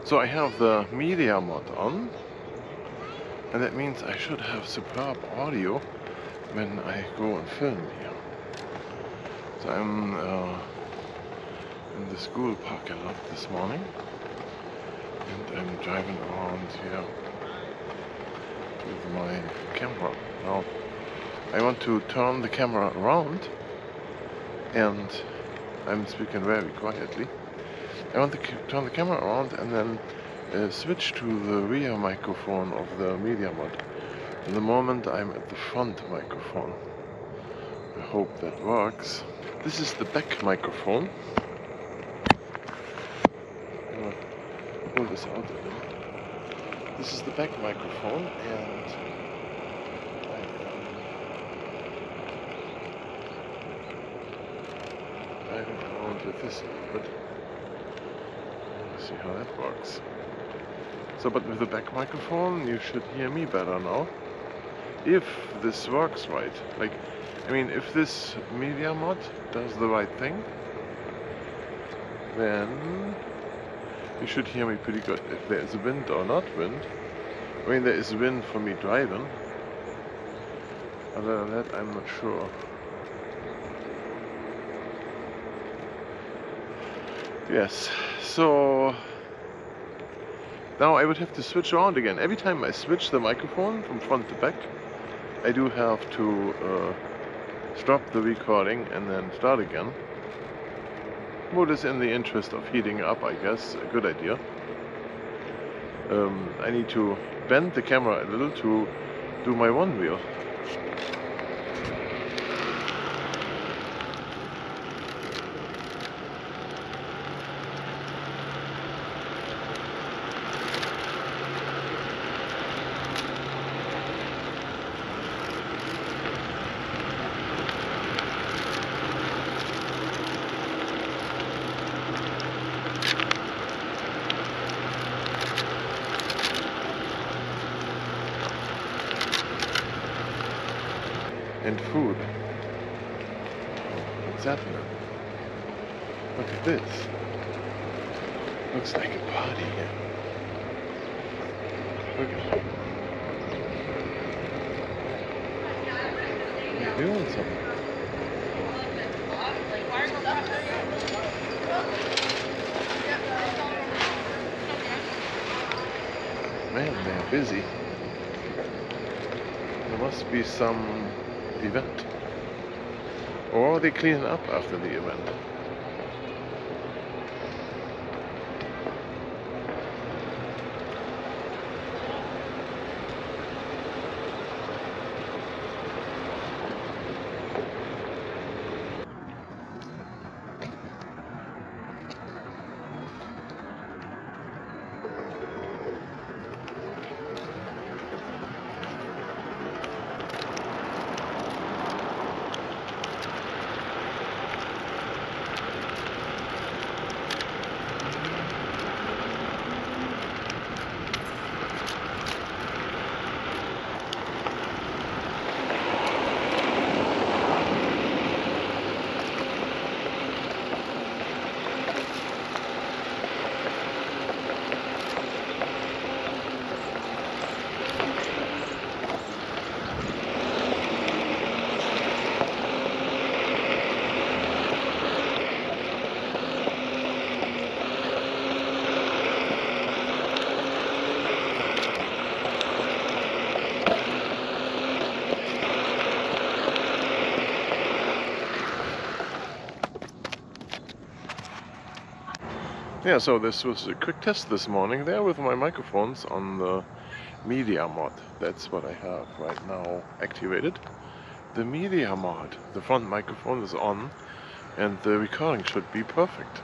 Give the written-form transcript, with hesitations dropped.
So I have the Media Mod on, and that means I should have superb audio when I go and film here. So I'm in the school parking lot this morning, and I'm driving around here with my camera. Now I want to turn the camera around, and I'm speaking very quietly. I want to turn the camera around and then switch to the rear microphone of the Media Mod. In the moment I'm at the front microphone. I hope that works. This is the back microphone. I'm gonna pull this out a little. This is the back microphone, and I am driving around with this a little bit. See how that works. So, but with the back microphone you should hear me better now. If this works right. Like, I mean, if this Media Mod does the right thing, then you should hear me pretty good. If there is wind or not wind. I mean, there is wind for me driving. Other than that, I'm not sure. Yes, so now I would have to switch around again. Every time I switch the microphone from front to back, I do have to stop the recording and then start again. What is in the interest of heating up, I guess, a good idea. I need to bend the camera a little to do my one wheel. And food. What's happening? Look at this. Looks like a party here. Look at it. You're doing something. Man, they're busy. There must be some event. Or they clean up after the event. Yeah, so this was a quick test this morning there with my microphones on the Media Mod. That's what I have right now activated. The Media Mod. The front microphone is on and the recording should be perfect.